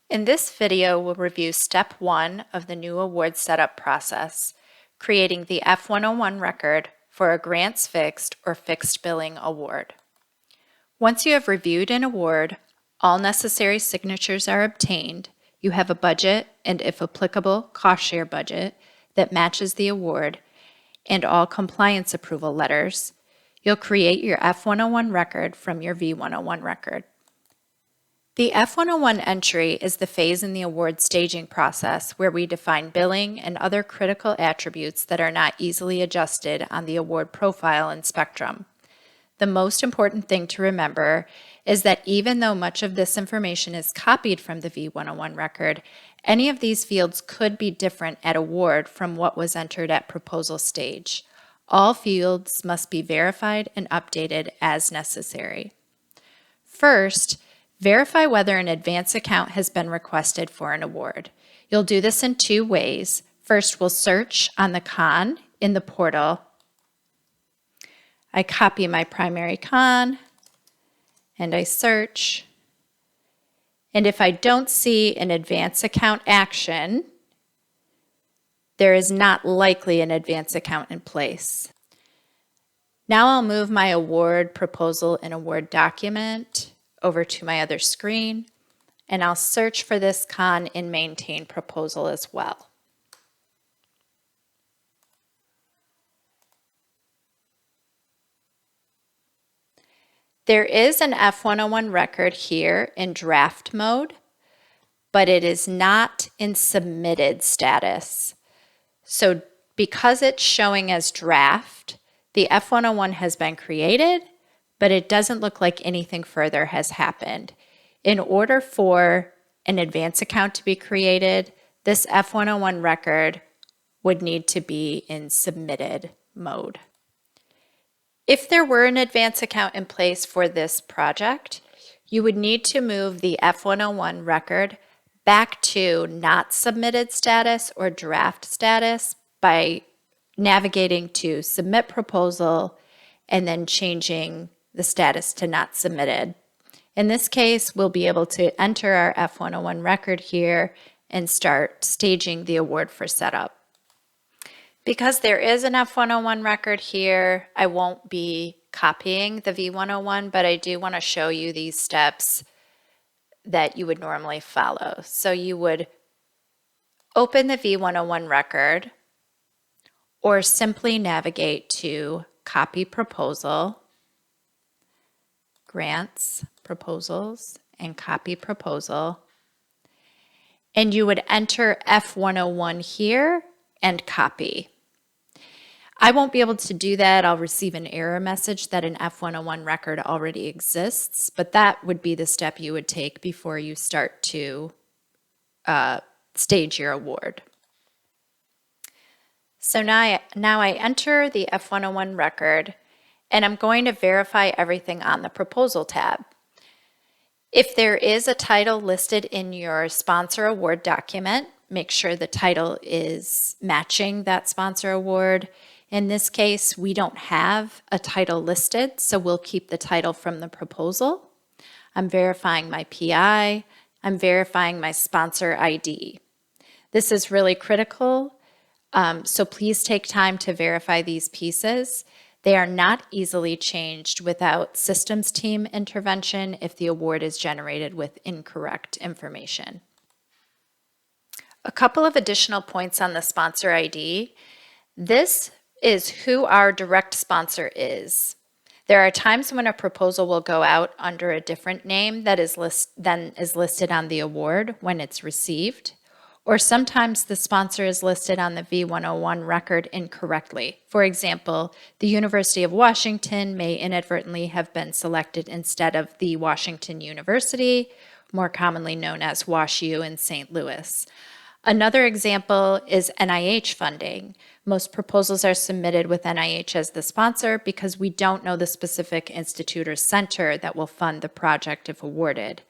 In this video, we'll review step 1 of the new award setup process, creating the F101 record for a grants fixed or fixed billing award. Once you have reviewed an award, all necessary signatures are obtained, you have a budget and, if applicable, cost share budget that matches the award, and all compliance approval letters, you'll create your F101 record from your V101 record. The F101 entry is the phase in the award staging process where we define billing and other critical attributes that are not easily adjusted on the award profile and spectrum. The most important thing to remember is that even though much of this information is copied from the V101 record, any of these fields could be different at award from what was entered at proposal stage. All fields must be verified and updated as necessary. First, verify whether an advance account has been requested for an award. You'll do this in two ways. First, we'll search on the con in the portal. I copy my primary con and I search. And if I don't see an advance account action, there is not likely an advance account in place. Now I'll move my award proposal in a Word document over to my other screen, and I'll search for this con in maintain proposal as well. There is an F101 record here in draft mode, but it is not in submitted status. So because it's showing as draft, the F101 has been created, but it doesn't look like anything further has happened. In order for an advance account to be created, this F101 record would need to be in submitted mode. If there were an advance account in place for this project, you would need to move the F101 record back to not submitted status or draft status by navigating to submit proposal and then changing the status to not submitted. In this case, we'll be able to enter our F101 record here and start staging the award for setup. Because there is an F101 record here, I won't be copying the V101, but I do want to show you these steps that you would normally follow. So you would open the V101 record or simply navigate to Copy Proposal, Grants, Proposals, and Copy Proposal. And you would enter F101 here and copy. I won't be able to do that. I'll receive an error message that an F101 record already exists, but that would be the step you would take before you start to stage your award. So now I enter the F101 record, and I'm going to verify everything on the Proposal tab. If there is a title listed in your sponsor award document, make sure the title is matching that sponsor award. In this case, we don't have a title listed, so we'll keep the title from the proposal. I'm verifying my PI. I'm verifying my sponsor ID. This is really critical, so please take time to verify these pieces. They are not easily changed without systems team intervention if the award is generated with incorrect information. A couple of additional points on the sponsor ID. This is who our direct sponsor is. There are times when a proposal will go out under a different name than is listed on the award when it's received, or sometimes the sponsor is listed on the V101 record incorrectly. For example, the University of Washington may inadvertently have been selected instead of the Washington University, more commonly known as WashU in St. Louis. Another example is NIH funding. Most proposals are submitted with NIH as the sponsor because we don't know the specific institute or center that will fund the project if awarded.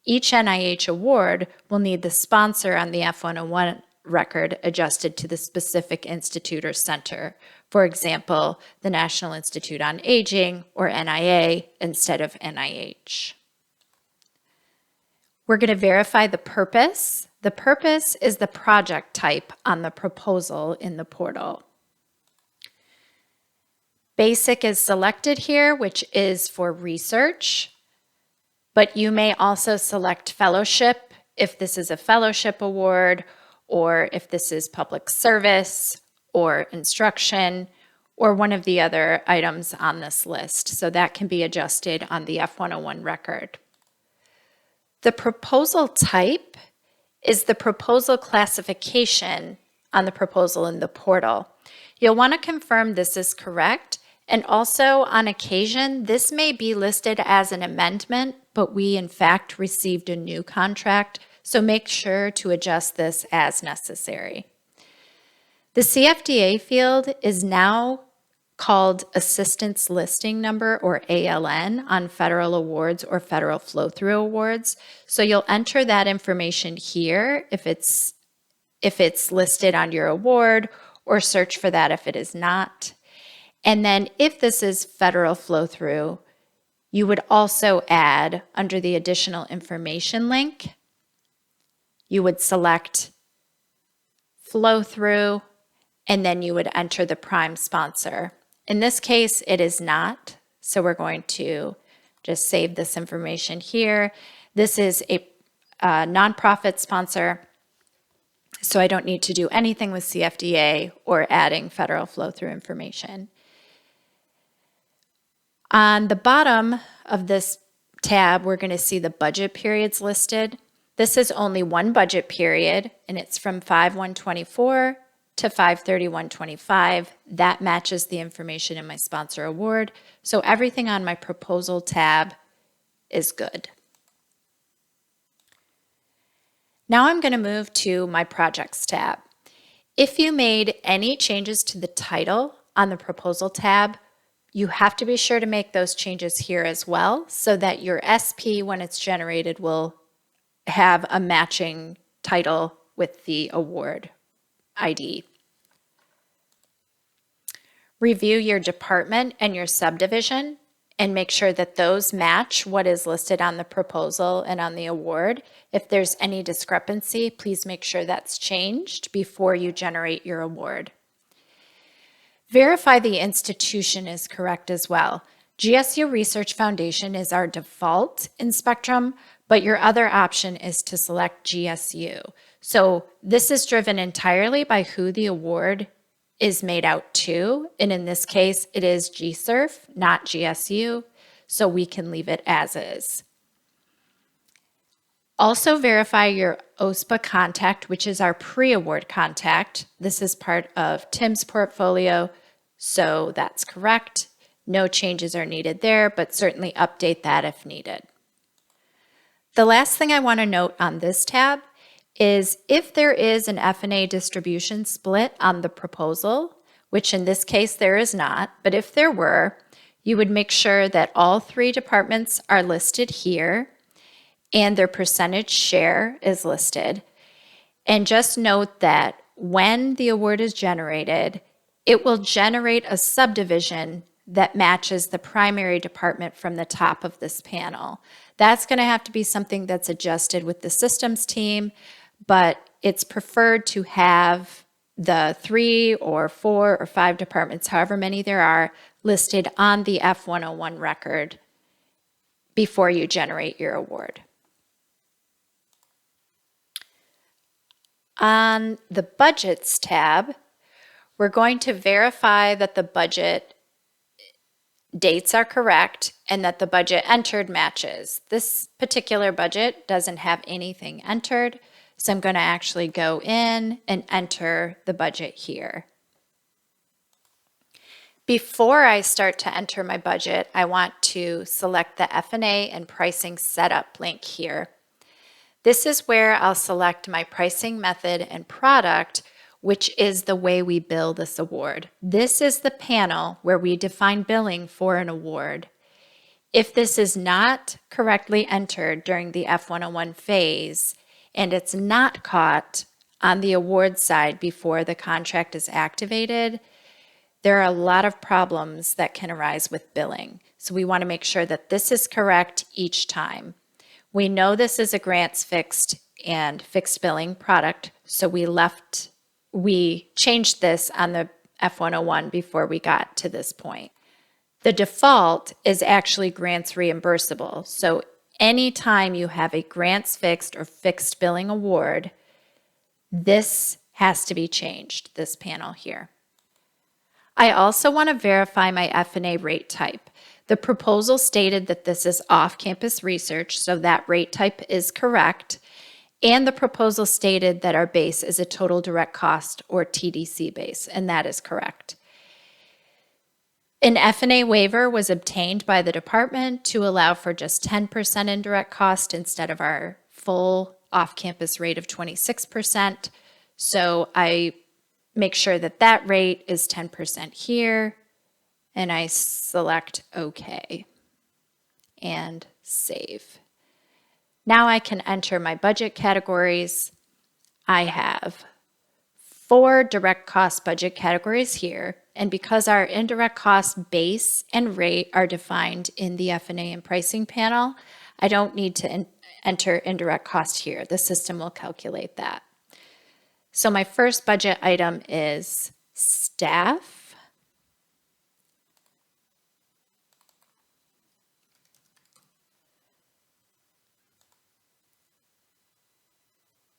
Each NIH award will need the sponsor on the F101 record adjusted to the specific institute or center. For example, the National Institute on Aging or NIA instead of NIH. We're going to verify the purpose. The purpose is the project type on the proposal in the portal. Basic is selected here, which is for research, but you may also select fellowship if this is a fellowship award, or if this is public service or instruction, or one of the other items on this list. So that can be adjusted on the F101 record. The proposal type is the proposal classification on the proposal in the portal. You'll want to confirm this is correct, and also on occasion, this may be listed as an amendment, but we in fact received a new contract, so make sure to adjust this as necessary. The CFDA field is now called Assistance Listing Number, or ALN, on federal awards or federal flow-through awards. So you'll enter that information here if it's listed on your award, or search for that if it is not. And then if this is federal flow-through, you would also add under the additional information link, you would select flow-through, and then you would enter the prime sponsor. In this case, it is not, so we're going to just save this information here. This is a nonprofit sponsor, so I don't need to do anything with CFDA or adding federal flow-through information. On the bottom of this tab, we're going to see the budget periods listed. This is only one budget period, and it's from 5/1/24 to 5/31/25. That matches the information in my sponsor award. So everything on my proposal tab is good. Now I'm going to move to my projects tab. If you made any changes to the title on the proposal tab, you have to be sure to make those changes here as well, so that your SP, when it's generated, will have a matching title with the award ID. Review your department and your subdivision and make sure that those match what is listed on the proposal and on the award. If there's any discrepancy, please make sure that's changed before you generate your award. Verify the institution is correct as well. GSU Research Foundation is our default in Spectrum, but your other option is to select GSU. So this is driven entirely by who the award is made out to, and in this case, it is GSURF, not GSU, so we can leave it as is. Also verify your OSPA contact, which is our pre-award contact. This is part of Tim's portfolio, so that's correct. No changes are needed there, but certainly update that if needed. The last thing I want to note on this tab is if there is an F&A distribution split on the proposal, which in this case there is not, but if there were, you would make sure that all three departments are listed here and their percentage share is listed. And just note that when the award is generated, it will generate a subdivision that matches the primary department from the top of this panel. That's going to have to be something that's adjusted with the systems team, but it's preferred to have the 3 or 4 or 5 departments, however many there are, listed on the F101 record before you generate your award. On the Budgets tab, we're going to verify that the budget dates are correct and that the budget entered matches. This particular budget doesn't have anything entered, so I'm going to actually go in and enter the budget here. Before I start to enter my budget, I want to select the F&A and pricing setup link here. This is where I'll select my pricing method and product, which is the way we bill this award. This is the panel where we define billing for an award. If this is not correctly entered during the F101 phase, and it's not caught on the award side before the contract is activated, there are a lot of problems that can arise with billing. So we want to make sure that this is correct each time. We know this is a grants fixed and fixed billing product, so we changed this on the F101 before we got to this point. The default is actually grants reimbursable. So anytime you have a grants fixed or fixed billing award, this has to be changed, this panel here. I also want to verify my F&A rate type. The proposal stated that this is off-campus research, so that rate type is correct. And the proposal stated that our base is a total direct cost or TDC base, and that is correct. An F&A waiver was obtained by the department to allow for just 10% indirect cost instead of our full off-campus rate of 26%. So I make sure that that rate is 10% here, and I select OK and save. Now I can enter my budget categories. I have 4 direct cost budget categories here, and because our indirect cost base and rate are defined in the F&A and pricing panel, I don't need to enter indirect cost here. The system will calculate that. So my first budget item is staff.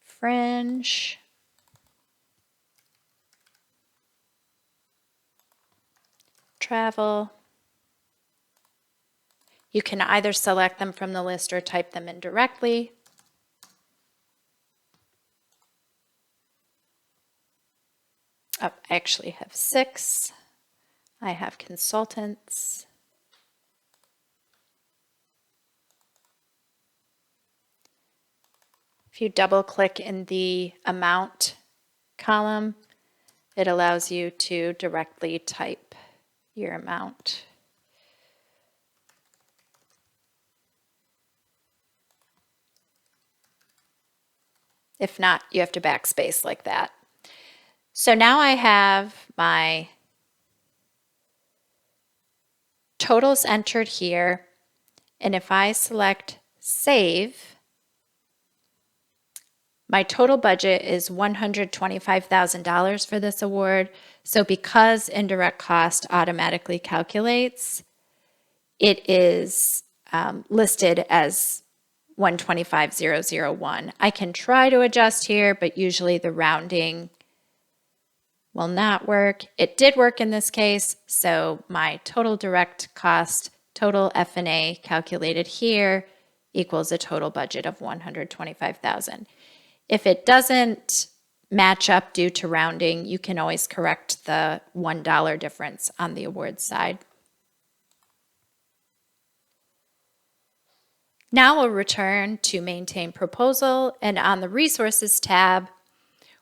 Fringe. Travel. You can either select them from the list or type them in directly. Oh, I actually have 6. I have consultants. If you double click in the amount column, it allows you to directly type your amount. If not, you have to backspace like that. So now I have my totals entered here, and if I select save, my total budget is $125,000 for this award. So because indirect cost automatically calculates, it is listed as 125,001. I can try to adjust here, but usually the rounding will not work. It did work in this case, so my total direct cost, total F&A calculated here equals a total budget of $125,000. If it doesn't match up due to rounding, you can always correct the $1 difference on the award side. Now we'll return to Maintain Proposal, and on the Resources tab,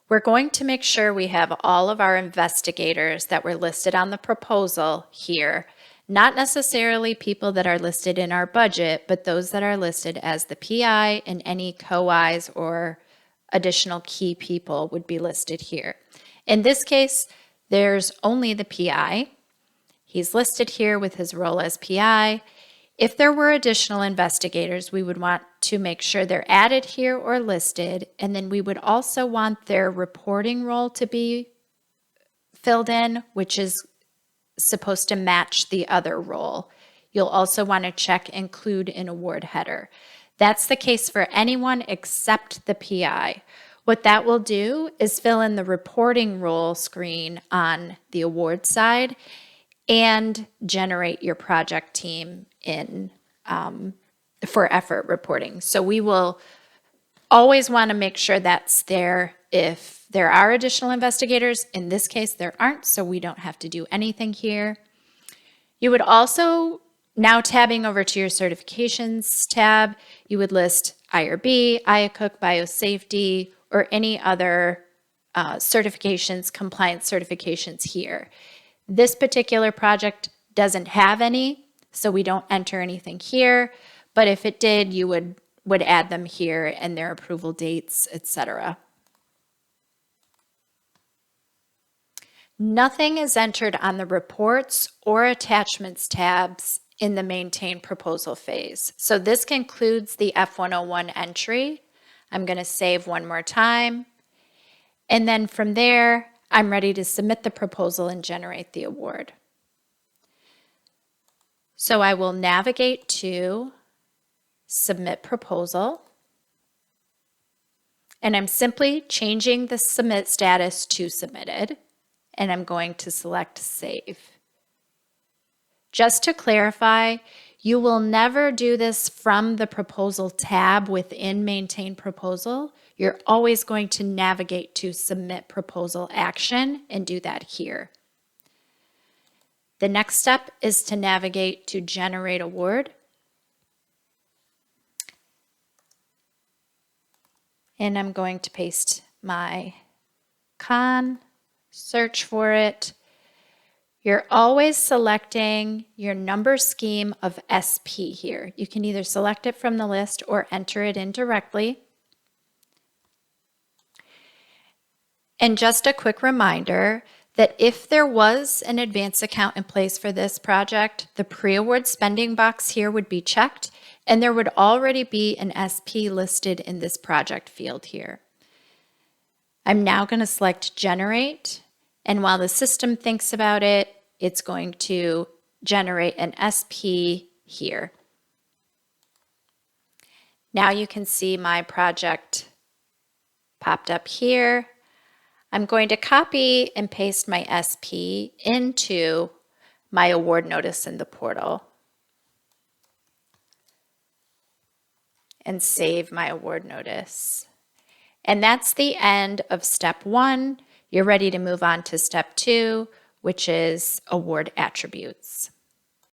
we're going to make sure we have all of our investigators that were listed on the proposal here, not necessarily people that are listed in our budget, but those that are listed as the PI, and any co-Is or additional key people would be listed here. In this case, there's only the PI. He's listed here with his role as PI. If there were additional investigators, we would want to make sure they're added here or listed, and then we would also want their reporting role to be filled in, which is supposed to match the other role. You'll also want to check Include in Award Header. That's the case for anyone except the PI. What that will do is fill in the reporting role screen on the award side and generate your project team in for effort reporting. So we will always want to make sure that's there if there are additional investigators. In this case, there aren't, so we don't have to do anything here. You would also, now tabbing over to your certifications tab, you would list IRB, IACUC, biosafety, or any other certifications, compliance certifications here. This particular project doesn't have any, so we don't enter anything here, but if it did, you would add them here and their approval dates, etc. Nothing is entered on the reports or attachments tabs in the maintain proposal phase. So this concludes the F101 entry. I'm going to save one more time. And then from there, I'm ready to submit the proposal and generate the award. So I will navigate to Submit Proposal. And I'm simply changing the submit status to submitted. And I'm going to select Save. Just to clarify, you will never do this from the Proposal tab within Maintain Proposal. You're always going to navigate to Submit Proposal Action and do that here. The next step is to navigate to Generate Award. And I'm going to paste my con, search for it. You're always selecting your number scheme of SP here. You can either select it from the list or enter it in directly. And just a quick reminder that if there was an advance account in place for this project, the pre-award spending box here would be checked, and there would already be an SP listed in this project field here. I'm now going to select Generate. And while the system thinks about it, it's going to generate an SP here. Now you can see my project popped up here. I'm going to copy and paste my SP into my award notice in the portal and save my award notice. And that's the end of step 1. You're ready to move on to step 2, which is award attributes.